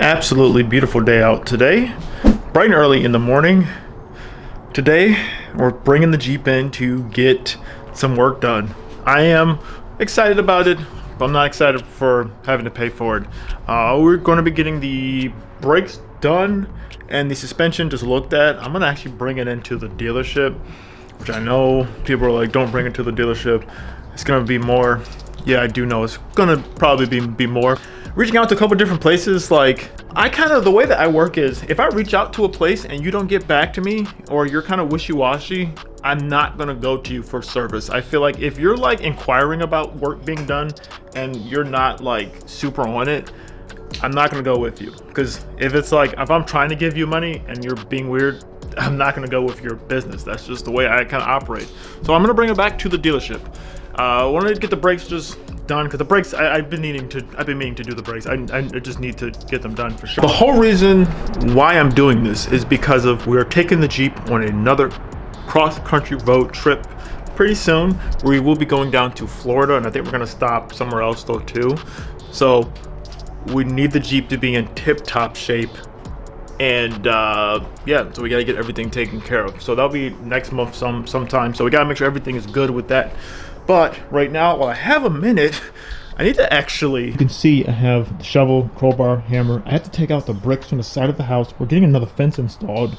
absolutely beautiful day out today, bright and early in the morning. Today we're bringing the Jeep in to get some work done. I am excited about it, but I'm not excited for having to pay for it. We're going to be getting the brakes done and the suspension just looked at. I'm going to actually bring it into the dealership, which I know people are like, don't bring it to the dealership. It's going to be more. Yeah, I do know it's going to probably be more. Reaching out to a couple different places, like the way that I work is if I reach out to a place and you don't get back to me or you're kind of wishy-washy, I'm not gonna go to you for service. I feel like if you're like inquiring about work being done and you're not like super on it, I'm not gonna go with you. Because if I'm trying to give you money and you're being weird, I'm not gonna go with your business. That's just the way I kind of operate. So I'm gonna bring it back to the dealership. I wanted to get the brakes just done because the brakes I've been meaning to do the brakes. I just need to get them done for sure. The whole reason why I'm doing this is because we're taking the Jeep on another cross-country road trip pretty soon. We will be going down to Florida, and I think we're gonna stop somewhere else though too. So we need the Jeep to be in tip-top shape, and yeah, so we gotta get everything taken care of. So that'll be next month sometime. So we gotta make sure everything is good with that. But right now, while I have a minute, I need to actually... You can see I have the shovel, crowbar, hammer. I have to take out the bricks from the side of the house. We're getting another fence installed.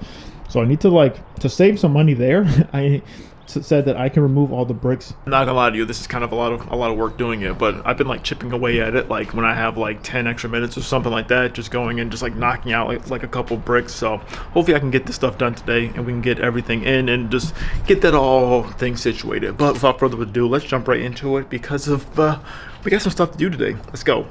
So I need to save some money there. I said that I can remove all the bricks. I'm not gonna lie to you, this is kind of a lot of work doing it, but I've been like chipping away at it, like when I have like 10 extra minutes or something like that, just going and just like knocking out like a couple bricks. So hopefully I can get this stuff done today and we can get everything in and just get that all thing situated. But without further ado, let's jump right into it because we got some stuff to do today. Let's go.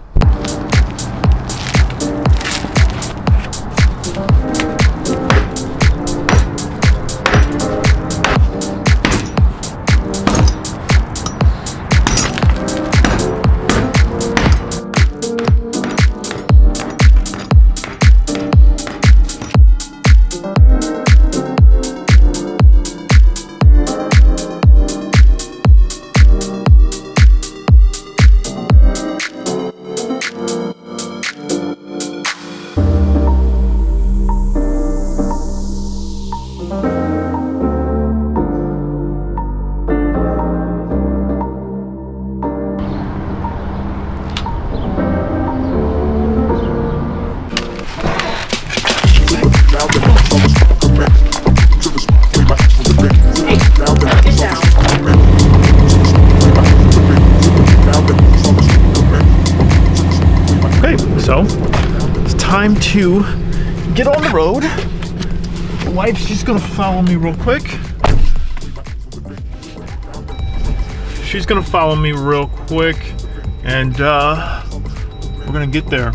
So it's time to get on the road. The wife's just gonna follow me real quick. She's gonna follow me real quick, and we're gonna get there.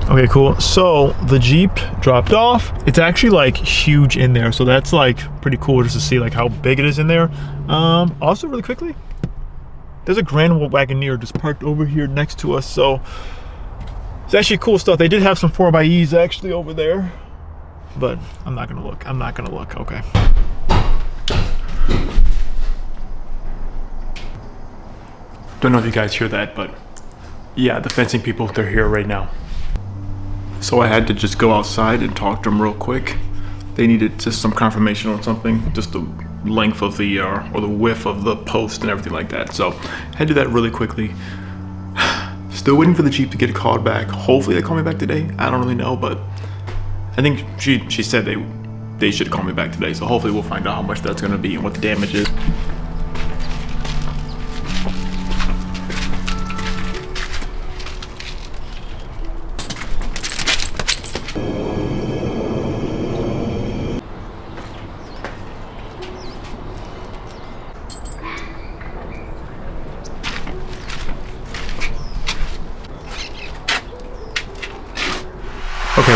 Okay, cool. So the Jeep dropped off. It's actually like huge in there, so that's like pretty cool just to see like how big it is in there. Also really quickly, there's a Grand Wagoneer just parked over here next to us, so it's actually cool stuff. They did have some 4xEs actually over there, but I'm not gonna look. Okay. Don't know if you guys hear that, but yeah, the fencing people, they're here right now. So I had to just go outside and talk to them real quick. They needed just some confirmation on something, just the length of the or the width of the post and everything like that. So I had to do that really quickly. Still waiting for the Jeep to get called back. Hopefully they call me back today. I don't really know, but I think she said they should call me back today. So hopefully we'll find out how much that's gonna be and what the damage is.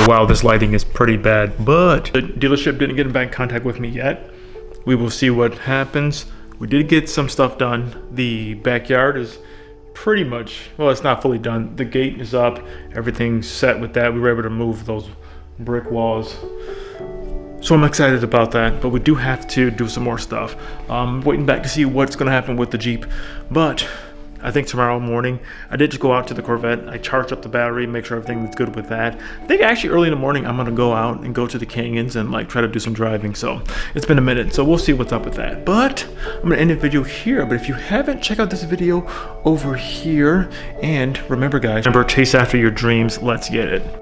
wow, this lighting is pretty bad. But the dealership didn't get back in contact with me yet. We will see what happens. We did get some stuff done. The backyard is pretty much, well, it's not fully done. The gate is up, everything's set with that. We were able to move those brick walls. So I'm excited about that, but we do have to do some more stuff. Waiting back to see what's gonna happen with the Jeep. But I think tomorrow morning, I did just go out to the Corvette. I charged up the battery, make sure everything's good with that. I think actually early in the morning, I'm gonna go out and go to the canyons and like try to do some driving. So it's been a minute, so we'll see what's up with that. But I'm gonna end the video here. But if you haven't, check out this video over here. And remember guys, remember, chase after your dreams. Let's get it.